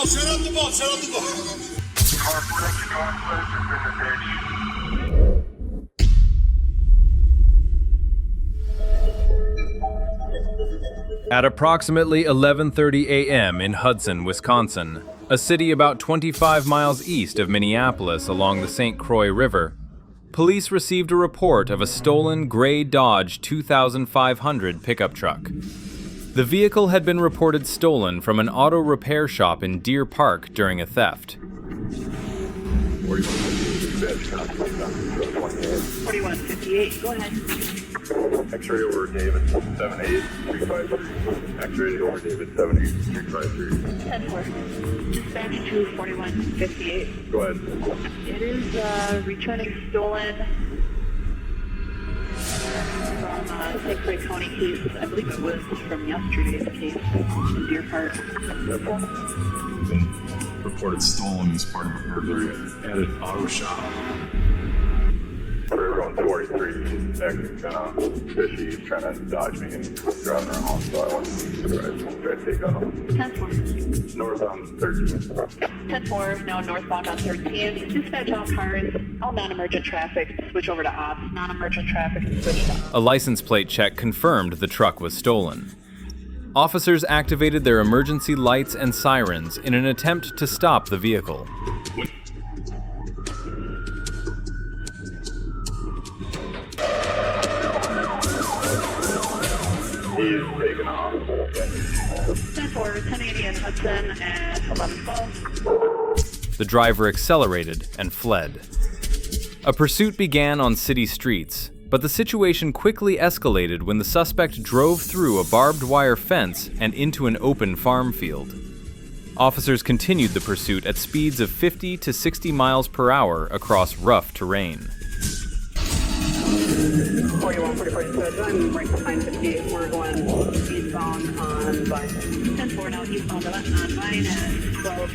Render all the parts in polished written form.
Set up the boat. Set up the boat. Car 4 northwest is in the ditch. At approximately 11:30 a.m. in Hudson, Wisconsin, a city about 25 miles east of Minneapolis along the St. Croix River, police received a report of a stolen gray Dodge 2500 pickup truck. The vehicle had been reported stolen from an auto repair shop in Deer Park during a theft. 4158, go ahead. X-ray over David 78353. X-ray over David 78353. 10-4. Dispatch to 4158. Go ahead. It is returning stolen from St. Croix County case. I believe it was from yesterday's case in Deer Park. Been reported stolen as part of a burglary at an auto shop. We're going 43. He's acting kind of fishy. He's trying to dodge me and driving around, so I want to try to take on him. 10-4. North on 13. 10-4, now northbound on 13. Dispatch all cars, all non-emergent traffic, switch over to ops. Non-emergent traffic, switch to ops. A license plate check confirmed the truck was stolen. Officers activated their emergency lights and sirens in an attempt to stop the vehicle. He's taking off. 10-4, 1080 in Hudson at 1112. The driver accelerated and fled. A pursuit began on city streets, but the situation quickly escalated when the suspect drove through a barbed wire fence and into an open farm field. Officers continued the pursuit at speeds of 50 to 60 miles per hour across rough terrain. 4144, I'm right behind 58. We're going eastbound on Vine. 10-4, now eastbound on Vine at 12.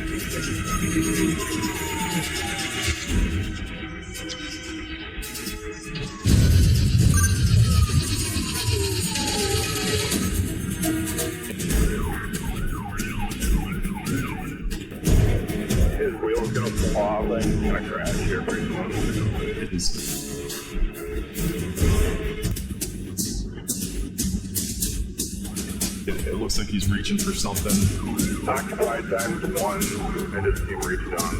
His wheel's gonna fall off and he's gonna crash here pretty soon. It looks like he's reaching for something. Occupied times 1, and his team reached down.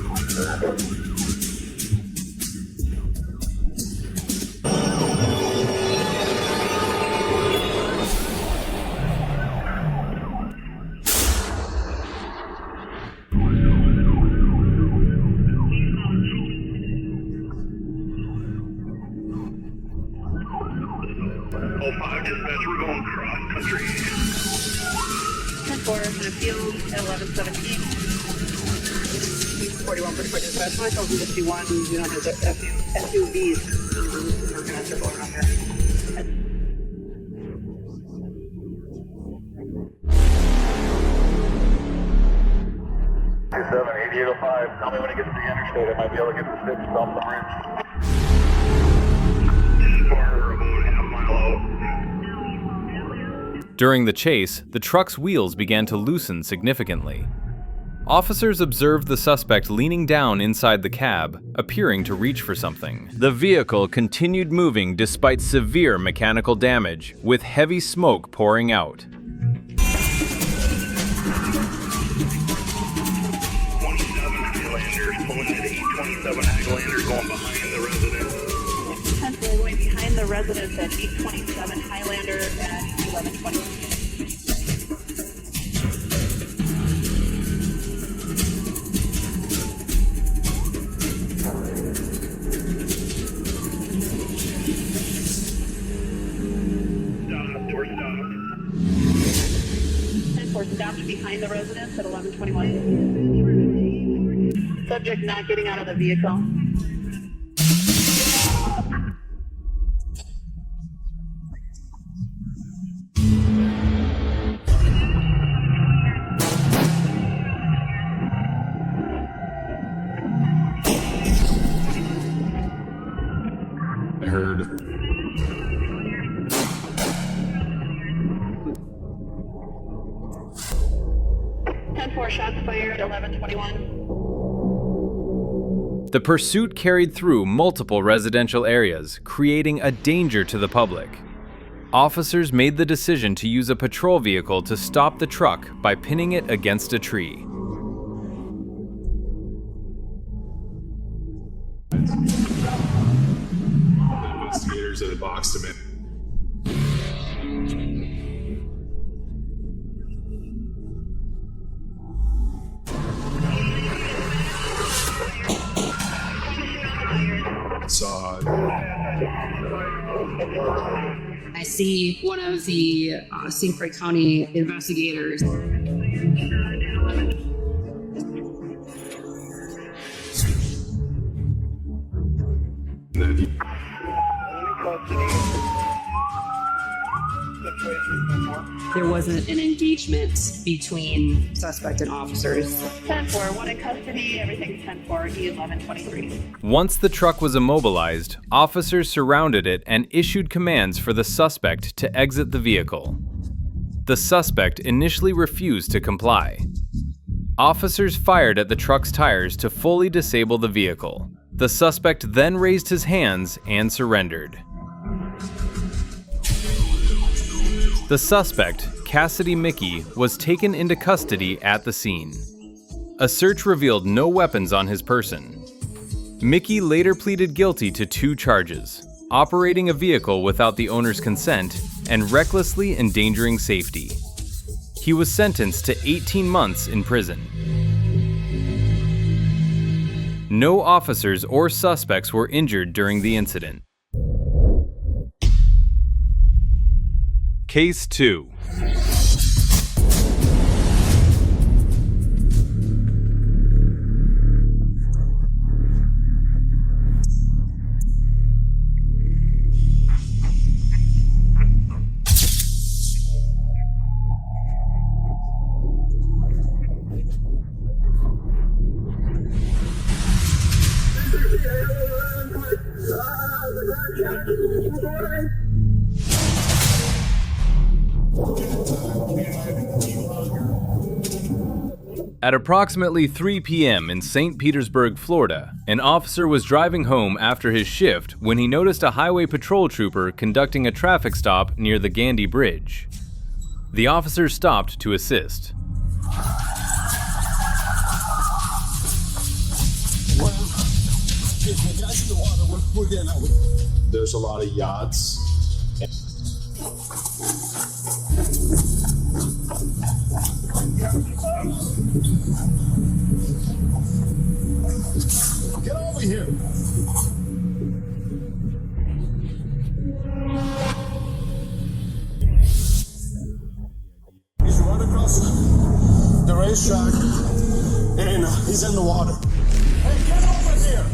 Dispatch, we're going cross country. 10-4, in a field at 1117. 4144 dispatch, 5051. We don't have the SUVs. We're going to circle around here. 78805. Tell me when it gets to the interstate. I might be able to get the six off the bridge. For about half a mile out. During the chase, the truck's wheels began to loosen significantly. Officers observed the suspect leaning down inside the cab, appearing to reach for something. The vehicle continued moving despite severe mechanical damage, with heavy smoke pouring out. 27 Highlanders pulling at 827 Highlanders going behind the residence. 10-4, going behind the residence at 827 Highlander at 1120. Stopped behind the residence at 1121. Subject not getting out of the vehicle. I heard. 10-4, 10-4, shots fired, 1121. The pursuit carried through multiple residential areas, creating a danger to the public. Officers made the decision to use a patrol vehicle to stop the truck by pinning it against a tree. Investigators that had boxed him in. I see one of the St. Croix County investigators. Then he There wasn't an engagement between suspect and officers. 10-4, one in custody, everything's 10-4, he is 1123. Once the truck was immobilized, officers surrounded it and issued commands for the suspect to exit the vehicle. The suspect initially refused to comply. Officers fired at the truck's tires to fully disable the vehicle. The suspect then raised his hands and surrendered. The suspect, Cassidy Mickey, was taken into custody at the scene. A search revealed no weapons on his person. Mickey later pleaded guilty to 2 charges: operating a vehicle without the owner's consent and recklessly endangering safety. He was sentenced to 18 months in prison. No officers or suspects were injured during the incident. Case 2. At approximately 3 p.m. in St. Petersburg, Florida, an officer was driving home after his shift when he noticed a highway patrol trooper conducting a traffic stop near the Gandhi Bridge. The officer stopped to assist. there's a lot of yachts. Get over here. He's right across the racetrack and he's in the water. Hey, get over here.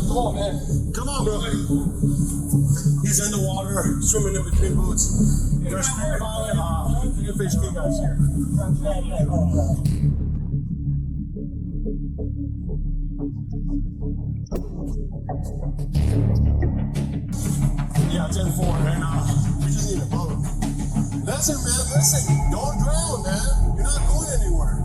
Come on, man. Come on, bro. He's in the water, swimming in between boats. There's 3 FHP guys here. Yeah, 10-4, and we just need a boat. Listen, man, listen. Don't drown, man. You're not going anywhere.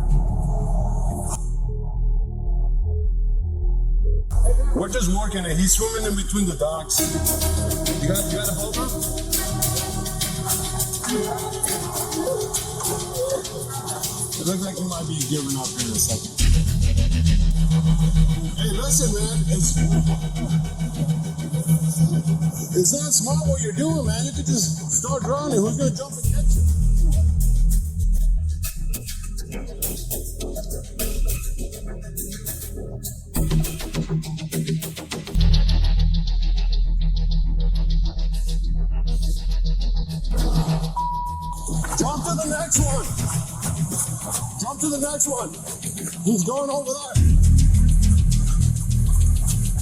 We're just working it. He's swimming in between the docks. You got a boat, bro? It looks like he might be giving up here in a second. Hey, listen, man. It's not smart what you're doing, man. You could just start drowning. Who's gonna jump and catch you? Jump to the next one. Jump to the next one. He's going over there.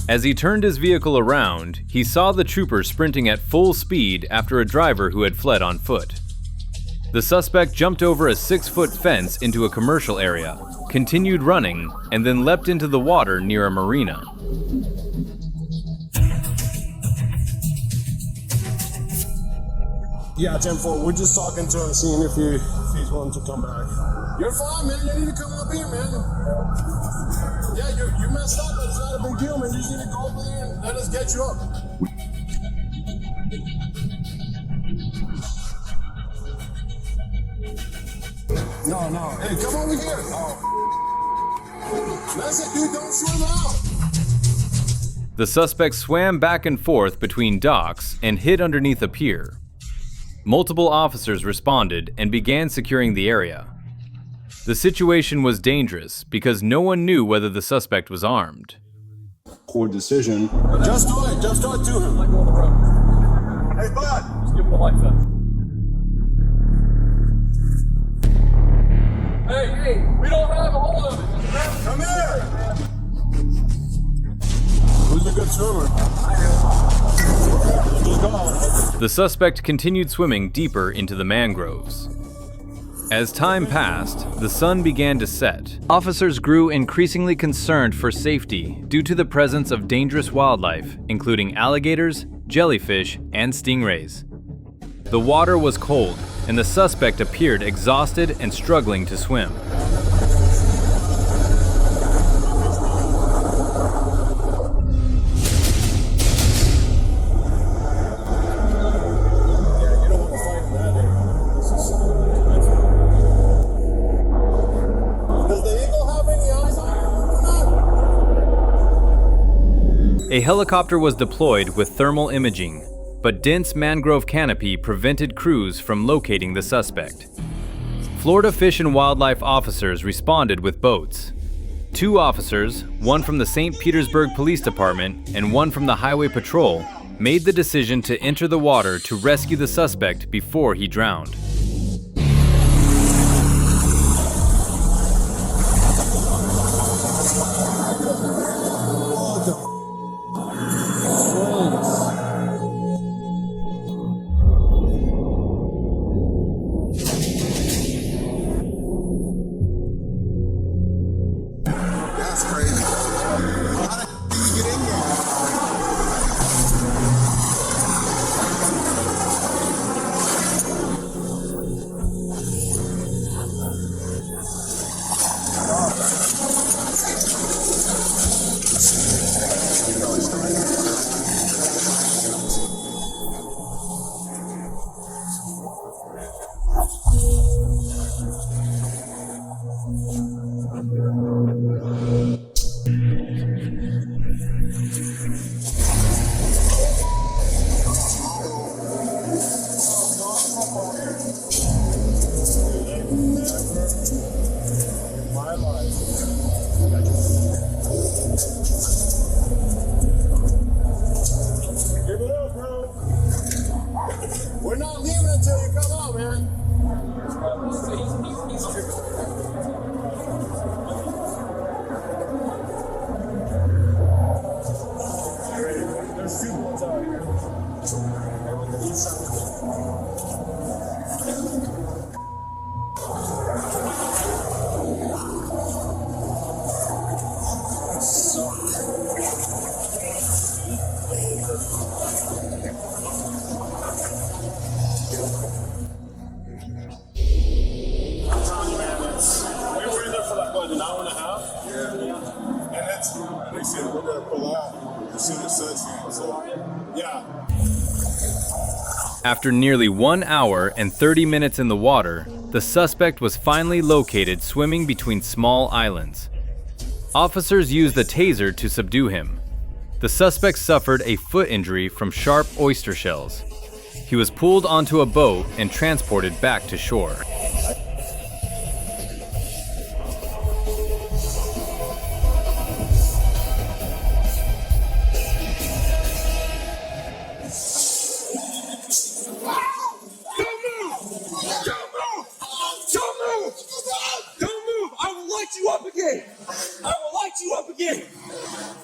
As he turned his vehicle around, he saw the trooper sprinting at full speed after a driver who had fled on foot. The suspect jumped over a 6-foot fence into a commercial area, continued running, and then leapt into the water near a marina. Yeah, 10-4. We're just talking to him, seeing if he's willing to come back. You're fine, man. You need to come up here, man. Yeah, you messed up, but it's not a big deal, man. You just need to go over there and let us get you up. No. Hey, come over here. That's it, dude. Don't swim out. The suspect swam back and forth between docks and hid underneath a pier. Multiple officers responded and began securing the area. The situation was dangerous because no one knew whether the suspect was armed. Poor decision. Just do it to him. Hey, bud. Just give him a life vest. Hey, we don't have a hold of it. Come here. Who's a good swimmer? Just go. The suspect continued swimming deeper into the mangroves. As time passed, the sun began to set. Officers grew increasingly concerned for safety due to the presence of dangerous wildlife, including alligators, jellyfish, and stingrays. The water was cold, and the suspect appeared exhausted and struggling to swim. A helicopter was deployed with thermal imaging, but dense mangrove canopy prevented crews from locating the suspect. Florida Fish and Wildlife officers responded with boats. 2 officers, one from the St. Petersburg Police Department and one from the Highway Patrol, made the decision to enter the water to rescue the suspect before he drowned. That's crazy. How the did you get in there? My life. Give it up, bro. We're not leaving until you come out, man. There's 2 ones out here. An hour and a half? Yeah. And that's, they said we're going to pull out as soon as sunset. So, yeah. After nearly 1 hour and 30 minutes in the water, the suspect was finally located swimming between small islands. Officers used the taser to subdue him. The suspect suffered a foot injury from sharp oyster shells. He was pulled onto a boat and transported back to shore.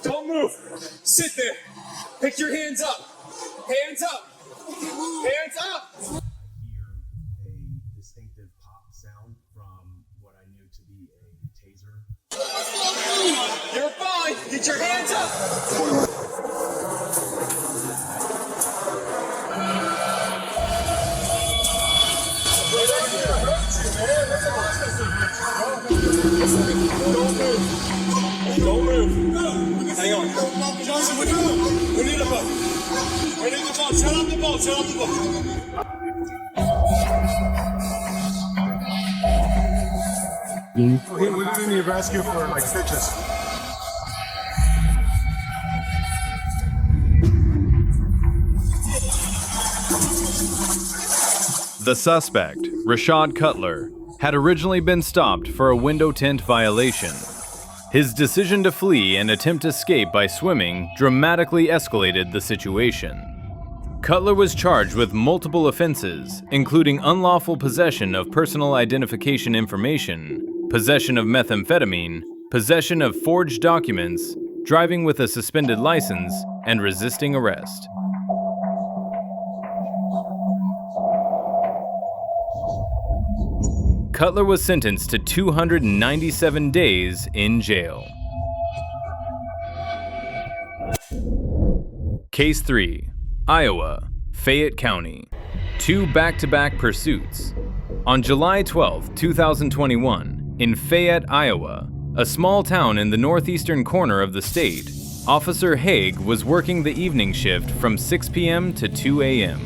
Don't move. Sit there. Pick your hands up. Hands up. Hands up. Hear a distinctive pop sound from what I knew to be a taser. You're fine. Get your hands up. Hang on. Johnson, we need a boat. We need the boat. Shut up the boat. Shut up the boat. We didn't need rescue for like stitches. The suspect, Rashad Cutler, had originally been stopped for a window tint violation. His decision to flee and attempt escape by swimming dramatically escalated the situation. Cutler was charged with multiple offenses, including unlawful possession of personal identification information, possession of methamphetamine, possession of forged documents, driving with a suspended license, and resisting arrest. Cutler was sentenced to 297 days in jail. Case 3. Iowa, Fayette County. 2 back-to-back pursuits. On July 12, 2021, in Fayette, Iowa, a small town in the northeastern corner of the state, Officer Haig was working the evening shift from 6 p.m. to 2 a.m.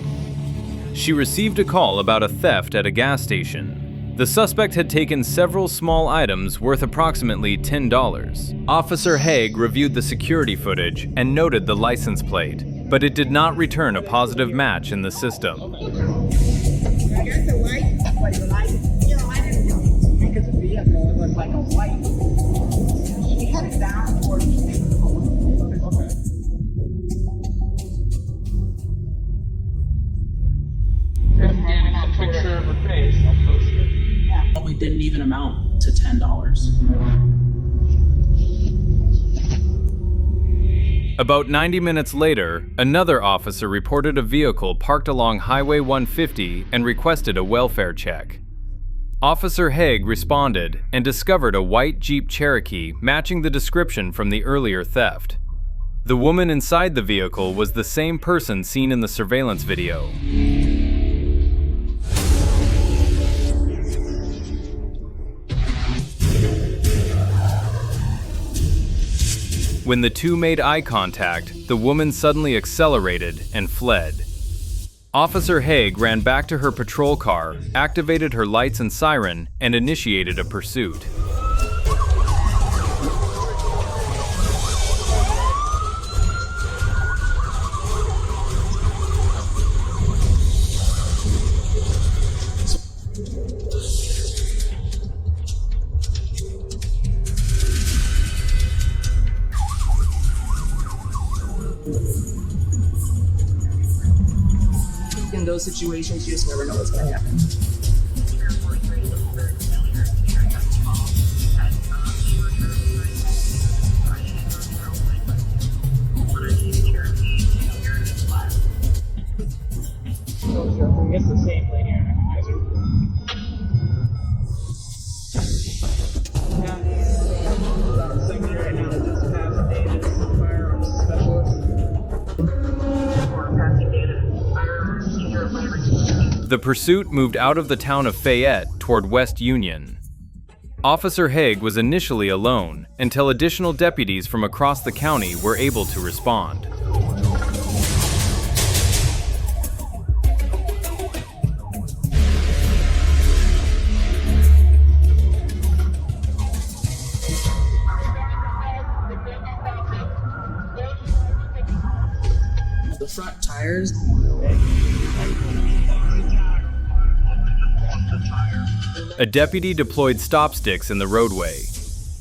She received a call about a theft at a gas station. The suspect had taken several small items worth approximately $10. Officer Haig reviewed the security footage and noted the license plate, but it did not return a positive match in the system. Probably didn't even amount to $10. About 90 minutes later, another officer reported a vehicle parked along Highway 150 and requested a welfare check. Officer Haig responded and discovered a white Jeep Cherokee matching the description from the earlier theft. The woman inside the vehicle was the same person seen in the surveillance video. When the two made eye contact, the woman suddenly accelerated and fled. Officer Haig ran back to her patrol car, activated her lights and siren, and initiated a pursuit. In those situations, you just never know what's going to happen. It's the same lady I recognize her. Yeah. Somebody right now that just passed Davis, firearms specialist. The pursuit moved out of the town of Fayette toward West Union. Officer Haig was initially alone until additional deputies from across the county were able to respond. The front tires. A deputy deployed stop sticks in the roadway.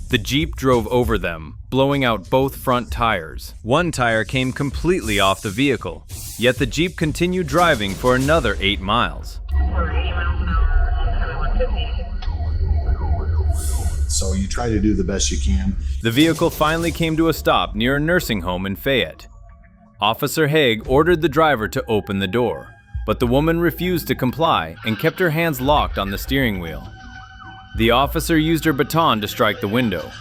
The Jeep drove over them, blowing out both front tires. One tire came completely off the vehicle, yet the Jeep continued driving for another 8 miles. So you try to do the best you can. The vehicle finally came to a stop near a nursing home in Fayette. Officer Haig ordered the driver to open the door, but the woman refused to comply and kept her hands locked on the steering wheel. The officer used her baton to strike the window.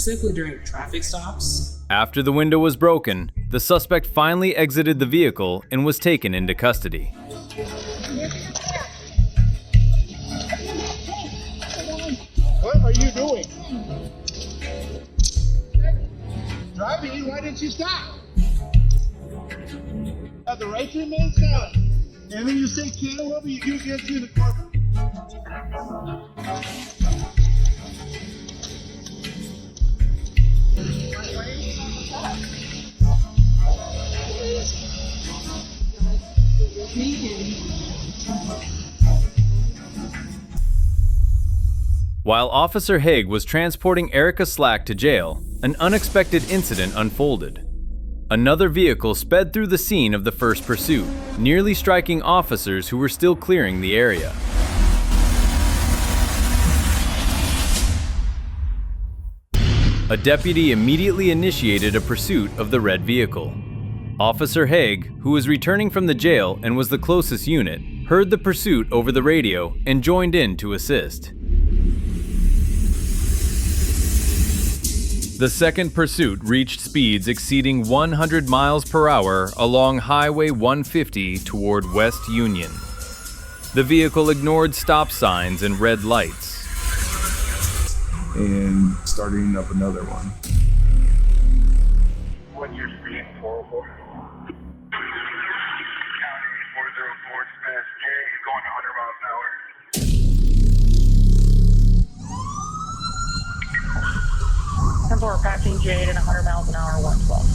specifically during traffic stops. After the window was broken, the suspect finally exited the vehicle and was taken into custody. What are you doing? Driving? Why didn't you stop? Have the right to remain silent. And when you say cantaloupe, you get to the court. While Officer Haig was transporting Erica Slack to jail, an unexpected incident unfolded. Another vehicle sped through the scene of the first pursuit, nearly striking officers who were still clearing the area. A deputy immediately initiated a pursuit of the red vehicle. Officer Haig, who was returning from the jail and was the closest unit, heard the pursuit over the radio and joined in to assist. The second pursuit reached speeds exceeding 100 miles per hour along Highway 150 toward West Union. The vehicle ignored stop signs and red lights. And starting up another one. What's your speed? 404. County 404 Smash J, he's going 100 miles an hour. 10-4 passing Jade at 100 miles an hour, 112.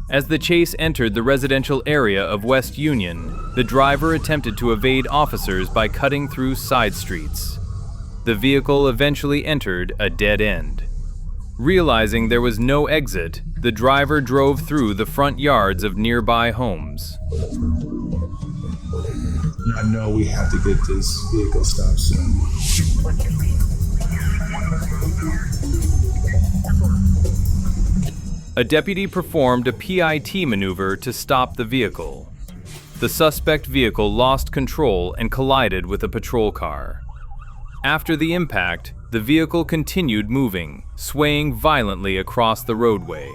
As the chase entered the residential area of West Union, the driver attempted to evade officers by cutting through side streets. The vehicle eventually entered a dead end. Realizing there was no exit, the driver drove through the front yards of nearby homes. I know we have to get this vehicle stopped soon. A deputy performed a PIT maneuver to stop the vehicle. The suspect vehicle lost control and collided with a patrol car. After the impact, the vehicle continued moving, swaying violently across the roadway.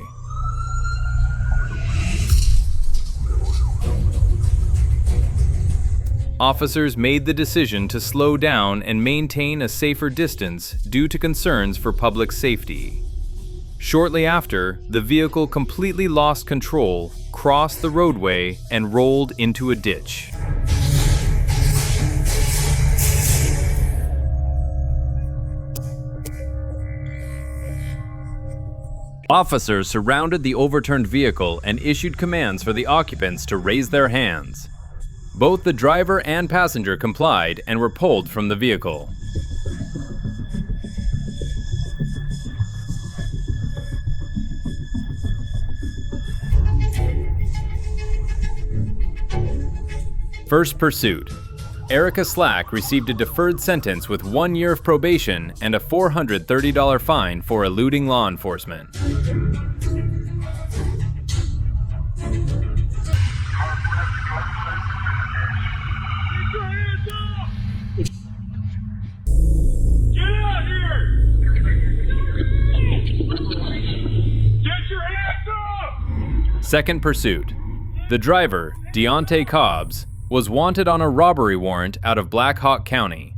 Officers made the decision to slow down and maintain a safer distance due to concerns for public safety. Shortly after, the vehicle completely lost control, crossed the roadway, and rolled into a ditch. Officers surrounded the overturned vehicle and issued commands for the occupants to raise their hands. Both the driver and passenger complied and were pulled from the vehicle. First pursuit. Erica Slack received a deferred sentence with 1 year of probation and a $430 fine for eluding law enforcement. Second pursuit. The driver, Deontay Cobbs, was wanted on a robbery warrant out of Black Hawk County.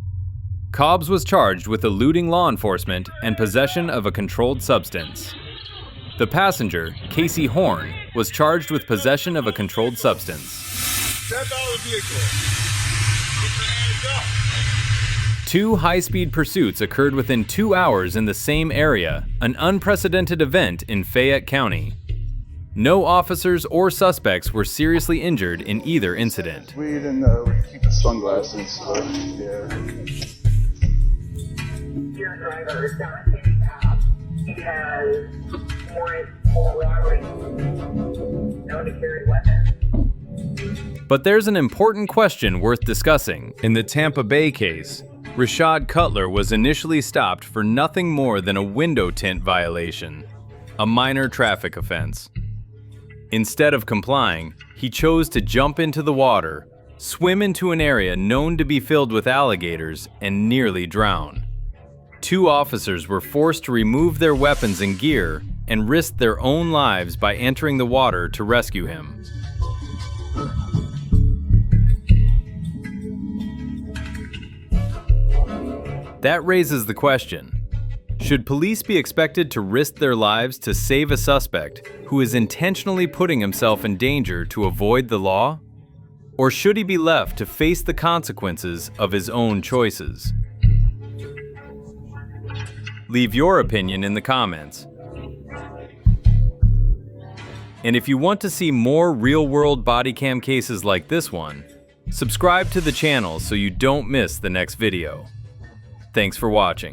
Cobbs was charged with eluding law enforcement and possession of a controlled substance. The passenger, Casey Horn, was charged with possession of a controlled substance. Step out of the vehicle. Two high-speed pursuits occurred within 2 hours in the same area, an unprecedented event in Fayette County. No officers or suspects were seriously injured in either incident. Weed and sunglasses. Yeah. Your driver is not handicapped. He has warrant for robbery. Known to carry weapons. But there's an important question worth discussing. In the Tampa Bay case, Rashad Cutler was initially stopped for nothing more than a window tint violation, a minor traffic offense. Instead of complying, he chose to jump into the water, swim into an area known to be filled with alligators, and nearly drown. 2 officers were forced to remove their weapons and gear and risk their own lives by entering the water to rescue him. That raises the question: should police be expected to risk their lives to save a suspect who is intentionally putting himself in danger to avoid the law? Or should he be left to face the consequences of his own choices? Leave your opinion in the comments. And if you want to see more real-world body cam cases like this one, subscribe to the channel so you don't miss the next video. Thanks for watching.